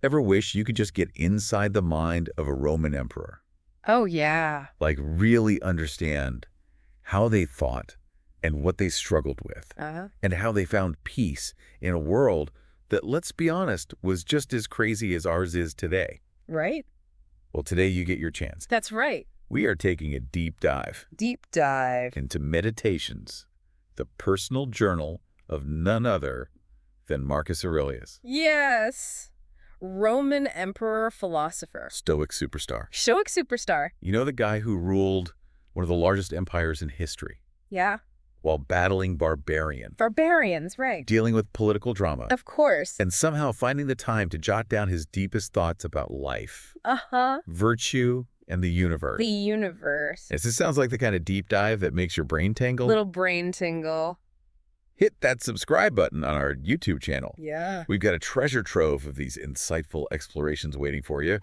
Ever wish you could just get inside the mind of a Roman emperor? Oh, yeah. Like really understand how they thought and what they struggled with, Uh-huh. and how they found peace in a world that, let's be honest, was just as crazy as ours is today. Right? Well, today you get your chance. That's right. We are taking a deep dive Deep dive. into Meditations, the personal journal of none other than Marcus Aurelius, Yes. Roman emperor philosopher. Stoic superstar. Stoic superstar. You know, the guy who ruled one of the largest empires in history Yeah. while battling barbarians, Barbarians, right. dealing with political drama, Of course. and somehow finding the time to jot down his deepest thoughts about life, Uh-huh. virtue, and the universe. The universe. Yes, this sounds like the kind of deep dive that makes your brain tingle. Little brain tingle. Hit that subscribe button on our YouTube channel. Yeah. We've got a treasure trove of these insightful explorations waiting for you.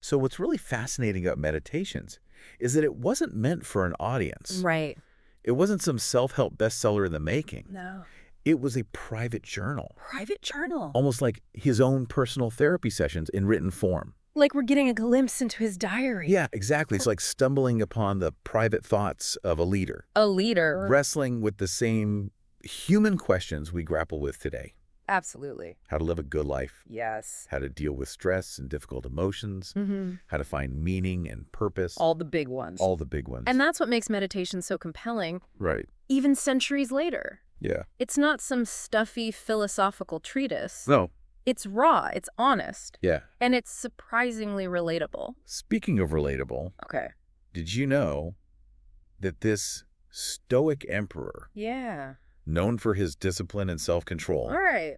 So what's really fascinating about Meditations is that it wasn't meant for an audience. Right. It wasn't some self-help bestseller in the making. No. It was a private journal, Private journal. almost like his own personal therapy sessions in written form. Like we're getting a glimpse into his diary. Yeah, exactly. It's like stumbling upon the private thoughts of a leader, A leader. wrestling with the same human questions we grapple with today. Absolutely. How to live a good life, Yes. how to deal with stress and difficult emotions, Mm-hmm. how to find meaning and purpose. All the big ones. All the big ones. And that's what makes meditation so compelling, Right. even centuries later. Yeah. It's not some stuffy philosophical treatise. No. It's raw, it's honest, Yeah. and it's surprisingly relatable. Speaking of relatable, Okay. did you know that this Stoic emperor, Yeah. known for his discipline and self-control, All right.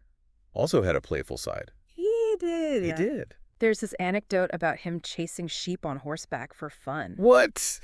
also had a playful side? He did. He did. There's this anecdote about him chasing sheep on horseback for fun. What?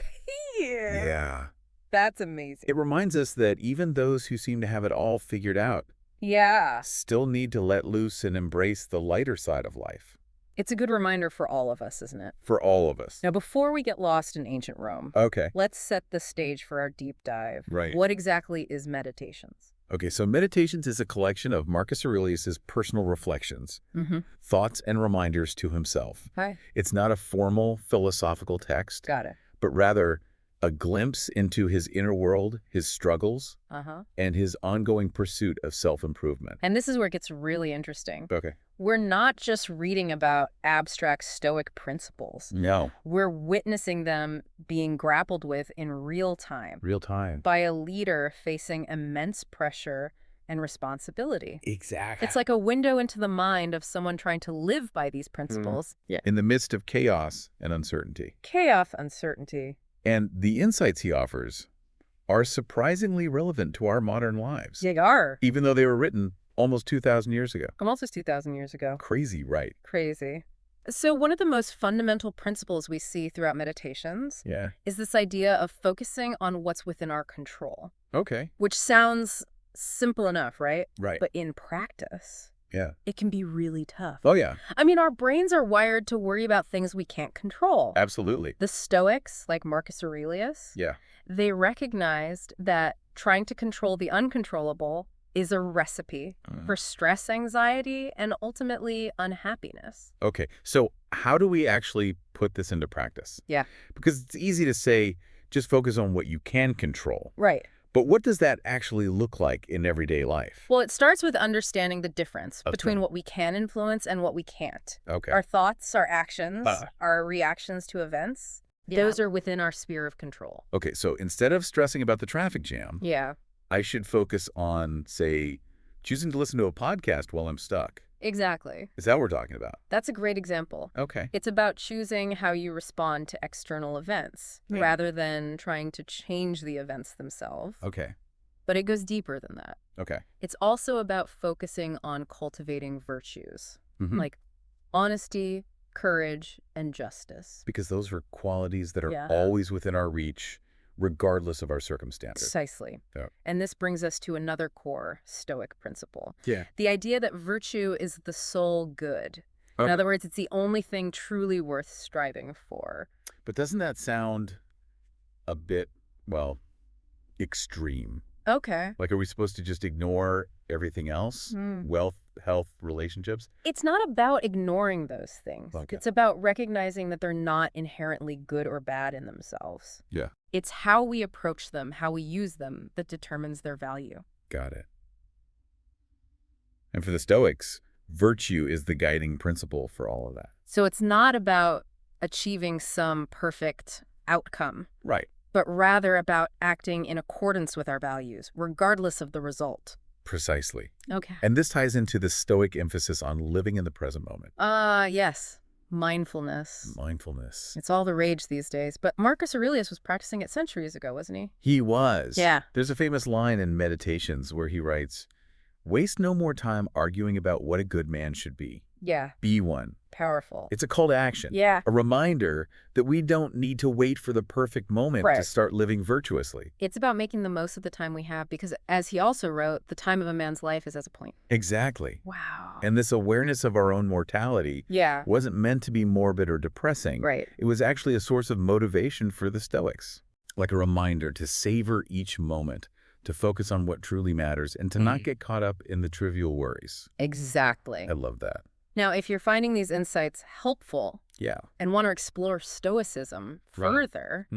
Yeah. Yeah. That's amazing. It reminds us that even those who seem to have it all figured out Yeah. still need to let loose and embrace the lighter side of life. It's a good reminder for all of us, isn't it? For all of us. Now, before we get lost in ancient Rome, Okay. let's set the stage for our deep dive. Right. What exactly is Meditations? Okay, so Meditations is a collection of Marcus Aurelius's personal reflections, Mm-hmm. thoughts and reminders to himself. Hi. It's not a formal philosophical text, Got it. but rather a glimpse into his inner world, his struggles, Uh-huh. and his ongoing pursuit of self-improvement. And this is where it gets really interesting. Okay. We're not just reading about abstract Stoic principles. No. We're witnessing them being grappled with in real time Real time. by a leader facing immense pressure and responsibility. Exactly. It's like a window into the mind of someone trying to live by these principles. Yeah. In the midst of chaos and uncertainty. Chaos, uncertainty. And the insights he offers are surprisingly relevant to our modern lives, They are. even though they were written almost 2,000 years ago. Almost 2,000 years ago. Crazy, right? Crazy. So one of the most fundamental principles we see throughout Meditations Yeah. is this idea of focusing on what's within our control, Okay. which sounds simple enough, right? Right. But in practice, Yeah. it can be really tough. Oh, yeah. I mean, our brains are wired to worry about things we can't control. Absolutely. The Stoics, like Marcus Aurelius, Yeah. they recognized that trying to control the uncontrollable is a recipe for stress, anxiety, and ultimately unhappiness. Okay. So how do we actually put this into practice? Yeah. Because it's easy to say, just focus on what you can control. Right. But what does that actually look like in everyday life? Well, it starts with understanding the difference Okay. between what we can influence and what we can't. Okay. Our thoughts, our actions, Ah. our reactions to events, those are within our sphere of control. Okay. So instead of stressing about the traffic jam, Yeah, I should focus on, say, choosing to listen to a podcast while I'm stuck. exactly. Is that what we're talking about? That's a great example. Okay. It's about choosing how you respond to external events Yeah. rather than trying to change the events themselves. Okay. But it goes deeper than that. Okay. It's also about focusing on cultivating virtues Mhm. like honesty, courage, and justice. Because those are qualities that are Yeah. always within our reach, regardless of our circumstances. Precisely. Yeah. And this brings us to another core Stoic principle. Yeah. The idea that virtue is the sole good. In Okay. other words, it's the only thing truly worth striving for. But doesn't that sound a bit, well, extreme? Okay. Like, are we supposed to just ignore everything else, wealth, health, relationships. It's not about ignoring those things. Okay. It's about recognizing that they're not inherently good or bad in themselves. Yeah. It's how we approach them, how we use them, that determines their value. Got it. And for the Stoics, virtue is the guiding principle for all of that. So it's not about achieving some perfect outcome. Right. But rather about acting in accordance with our values, regardless of the result. Precisely. Okay. And this ties into the Stoic emphasis on living in the present moment. Yes. Mindfulness. Mindfulness. It's all the rage these days. But Marcus Aurelius was practicing it centuries ago, wasn't he? He was. Yeah. There's a famous line in Meditations where he writes, "Waste no more time arguing about what a good man should be. Yeah. Be one." Powerful. It's a call to action. Yeah. A reminder that we don't need to wait for the perfect moment to start living virtuously. It's about making the most of the time we have because, as he also wrote, the time of a man's life is as a point. Exactly. Wow. And this awareness of our own mortality wasn't meant to be morbid or depressing. Right. It was actually a source of motivation for the Stoics, like a reminder to savor each moment, to focus on what truly matters, and to not get caught up in the trivial worries. Exactly. I love that. Now, if you're finding these insights helpful and want to explore Stoicism further,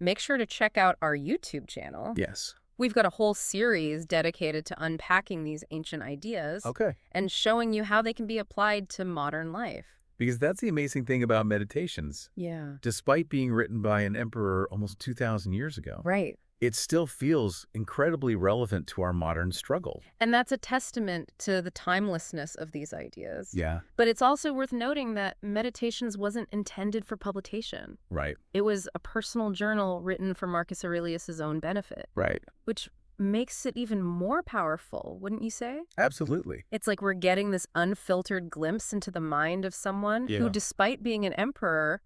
make sure to check out our YouTube channel. Yes. We've got a whole series dedicated to unpacking these ancient ideas and showing you how they can be applied to modern life. Because that's the amazing thing about meditations. Yeah. Despite being written by an emperor almost 2,000 years ago. Right. It still feels incredibly relevant to our modern struggle. And that's a testament to the timelessness of these ideas. Yeah. But it's also worth noting that Meditations wasn't intended for publication. Right. It was a personal journal written for Marcus Aurelius' own benefit. Right. Which makes it even more powerful, wouldn't you say? Absolutely. It's like we're getting this unfiltered glimpse into the mind of someone who, despite being an emperor,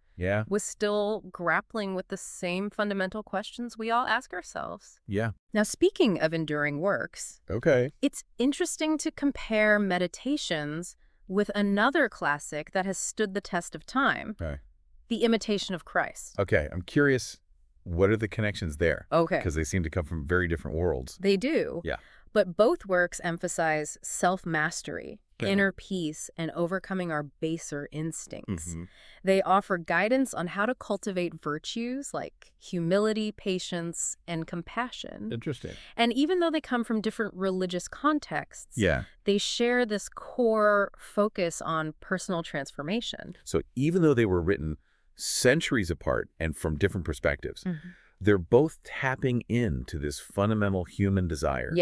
was still grappling with the same fundamental questions we all ask ourselves. Yeah. Now, speaking of enduring works, it's interesting to compare Meditations with another classic that has stood the test of time, The Imitation of Christ. Okay, I'm curious, what are the connections there? Okay. Because they seem to come from very different worlds. They do. Yeah. But both works emphasize self-mastery, inner peace, and overcoming our baser instincts. They offer guidance on how to cultivate virtues like humility, patience, and compassion. Interesting. And even though they come from different religious contexts, they share this core focus on personal transformation. So even though they were written centuries apart and from different perspectives, they're both tapping into this fundamental human desire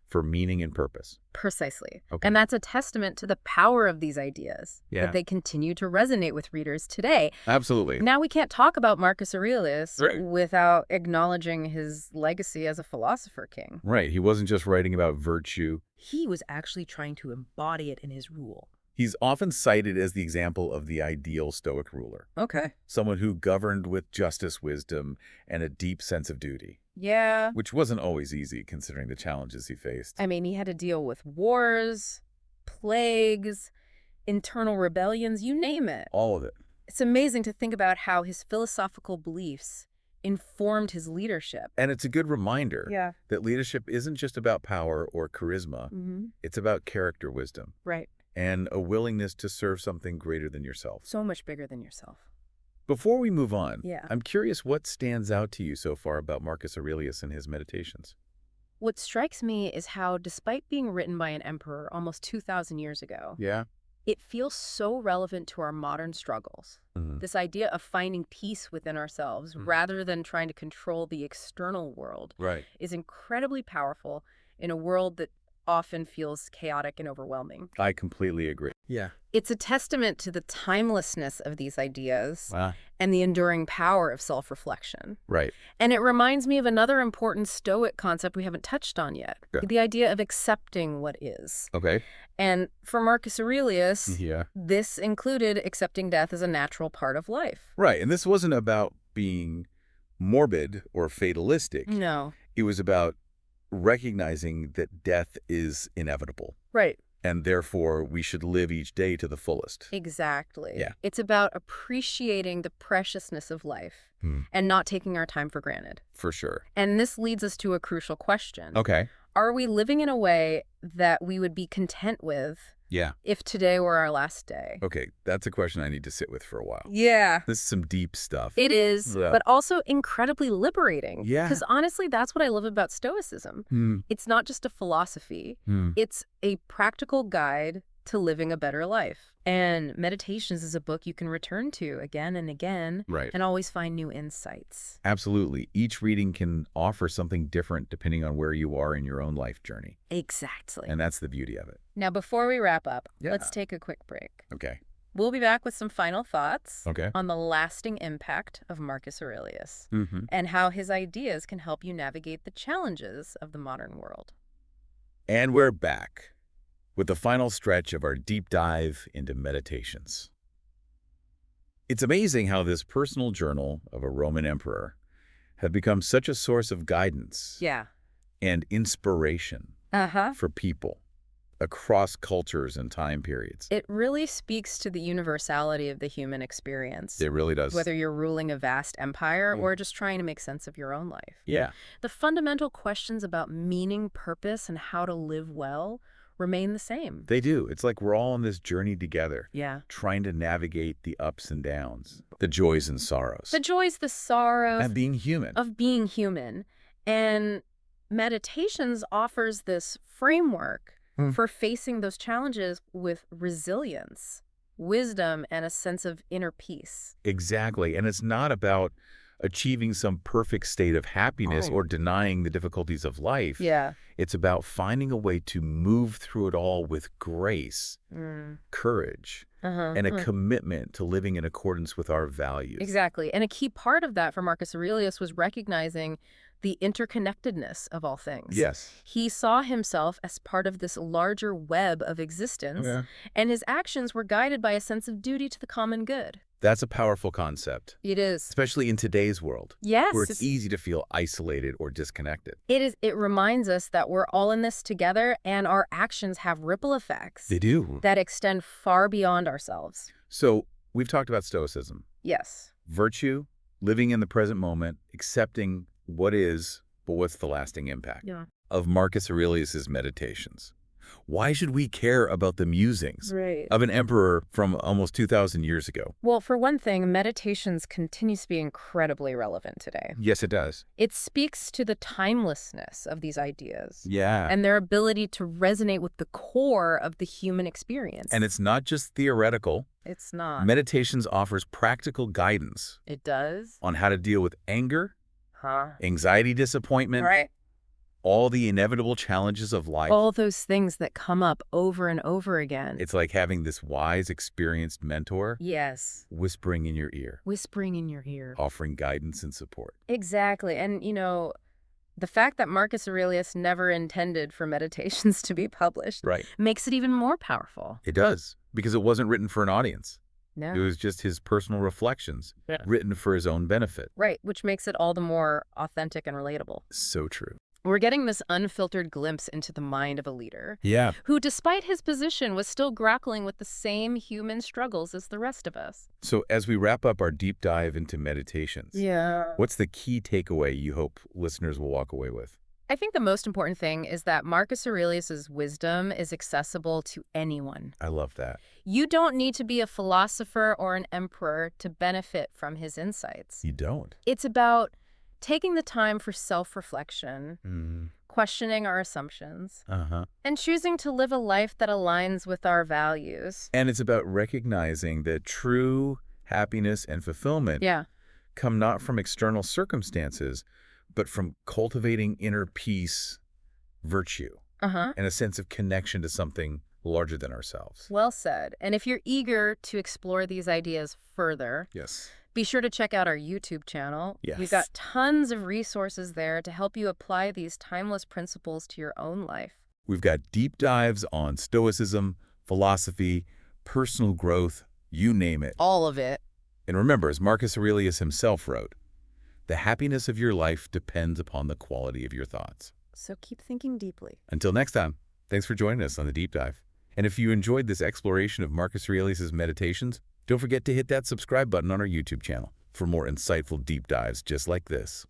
for meaning and purpose. Precisely. And that's a testament to the power of these ideas, that they continue to resonate with readers today. Absolutely. Now, we can't talk about Marcus Aurelius without acknowledging his legacy as a philosopher king. Right. He wasn't just writing about virtue. He was actually trying to embody it in his rule. He's often cited as the example of the ideal Stoic ruler. Okay. Someone who governed with justice, wisdom, and a deep sense of duty. Yeah. Which wasn't always easy, considering the challenges he faced. I mean, he had to deal with wars, plagues, internal rebellions, you name it. All of it. It's amazing to think about how his philosophical beliefs informed his leadership. And it's a good reminder that leadership isn't just about power or charisma. It's about character wisdom. Right. And a willingness to serve something greater than yourself. So much bigger than yourself. Before we move on, I'm curious what stands out to you so far about Marcus Aurelius and his Meditations. What strikes me is how, despite being written by an emperor almost 2,000 years ago, it feels so relevant to our modern struggles. This idea of finding peace within ourselves rather than trying to control the external world is incredibly powerful in a world that often feels chaotic and overwhelming. I completely agree. Yeah. It's a testament to the timelessness of these ideas and the enduring power of self-reflection. Right. And it reminds me of another important Stoic concept we haven't touched on yet, the idea of accepting what is. Okay. And for Marcus Aurelius, this included accepting death as a natural part of life. Right. And this wasn't about being morbid or fatalistic. No. It was about recognizing that death is inevitable. Right. And therefore, we should live each day to the fullest. Exactly. Yeah. It's about appreciating the preciousness of life and not taking our time for granted. For sure. And this leads us to a crucial question. Okay. Are we living in a way that we would be content with if today were our last day? Okay, that's a question I need to sit with for a while. Yeah. This is some deep stuff. It is, but also incredibly liberating. Yeah. Because honestly, that's what I love about Stoicism. It's not just a philosophy. It's a practical guide to living a better life. And Meditations is a book you can return to again and again and always find new insights. Absolutely. Each reading can offer something different depending on where you are in your own life journey. Exactly. And that's the beauty of it. Now, before we wrap up, let's take a quick break. Okay. We'll be back with some final thoughts Okay. on the lasting impact of Marcus Aurelius and how his ideas can help you navigate the challenges of the modern world. And we're back with the final stretch of our deep dive into Meditations. It's amazing how this personal journal of a Roman emperor had become such a source of guidance and inspiration for people across cultures and time periods. It really speaks to the universality of the human experience. It really does. Whether you're ruling a vast empire or just trying to make sense of your own life. Yeah. The fundamental questions about meaning, purpose, and how to live well remain the same. They do. It's like we're all on this journey together. Yeah. Trying to navigate the ups and downs, the joys and sorrows. The joys, the sorrows. And being human. Of being human. And Meditations offers this framework for facing those challenges with resilience, wisdom, and a sense of inner peace. Exactly. And it's not about achieving some perfect state of happiness or denying the difficulties of life. Yeah. It's about finding a way to move through it all with grace, courage, and a commitment to living in accordance with our values. Exactly. And a key part of that for Marcus Aurelius was recognizing the interconnectedness of all things. Yes. He saw himself as part of this larger web of existence, and his actions were guided by a sense of duty to the common good. That's a powerful concept. It is. Especially in today's world. Yes. Where it's easy to feel isolated or disconnected. It is. It reminds us that we're all in this together and our actions have ripple effects. They do. That extend far beyond ourselves. So we've talked about Stoicism. Yes. Virtue, living in the present moment, accepting what is, but what's the lasting impact of Marcus Aurelius's Meditations. Why should we care about the musings of an emperor from almost 2,000 years ago? Well, for one thing, Meditations continues to be incredibly relevant today. Yes, it does. It speaks to the timelessness of these ideas. Yeah. And their ability to resonate with the core of the human experience. And it's not just theoretical. It's not. Meditations offers practical guidance. It does. On how to deal with anger, anxiety, disappointment, all the inevitable challenges of life. All those things that come up over and over again. It's like having this wise, experienced mentor. Yes. Whispering in your ear. Whispering in your ear. Offering guidance and support. Exactly. And, you know, the fact that Marcus Aurelius never intended for Meditations to be published makes it even more powerful. It does, because it wasn't written for an audience. No. It was just his personal reflections, written for his own benefit. Right, which makes it all the more authentic and relatable. So true. We're getting this unfiltered glimpse into the mind of a leader. Yeah. Who, despite his position, was still grappling with the same human struggles as the rest of us. So as we wrap up our deep dive into Meditations, what's the key takeaway you hope listeners will walk away with? I think the most important thing is that Marcus Aurelius's wisdom is accessible to anyone. I love that. You don't need to be a philosopher or an emperor to benefit from his insights. You don't. It's about taking the time for self-reflection, questioning our assumptions, and choosing to live a life that aligns with our values. And it's about recognizing that true happiness and fulfillment come not from external circumstances, but from cultivating inner peace, virtue, and a sense of connection to something larger than ourselves. Well said. And if you're eager to explore these ideas further, be sure to check out our YouTube channel. We've got tons of resources there to help you apply these timeless principles to your own life. We've got deep dives on Stoicism, philosophy, personal growth, you name it. All of it. And remember, as Marcus Aurelius himself wrote, the happiness of your life depends upon the quality of your thoughts. So keep thinking deeply. Until next time, thanks for joining us on The Deep Dive. And if you enjoyed this exploration of Marcus Aurelius's Meditations, don't forget to hit that subscribe button on our YouTube channel for more insightful deep dives just like this.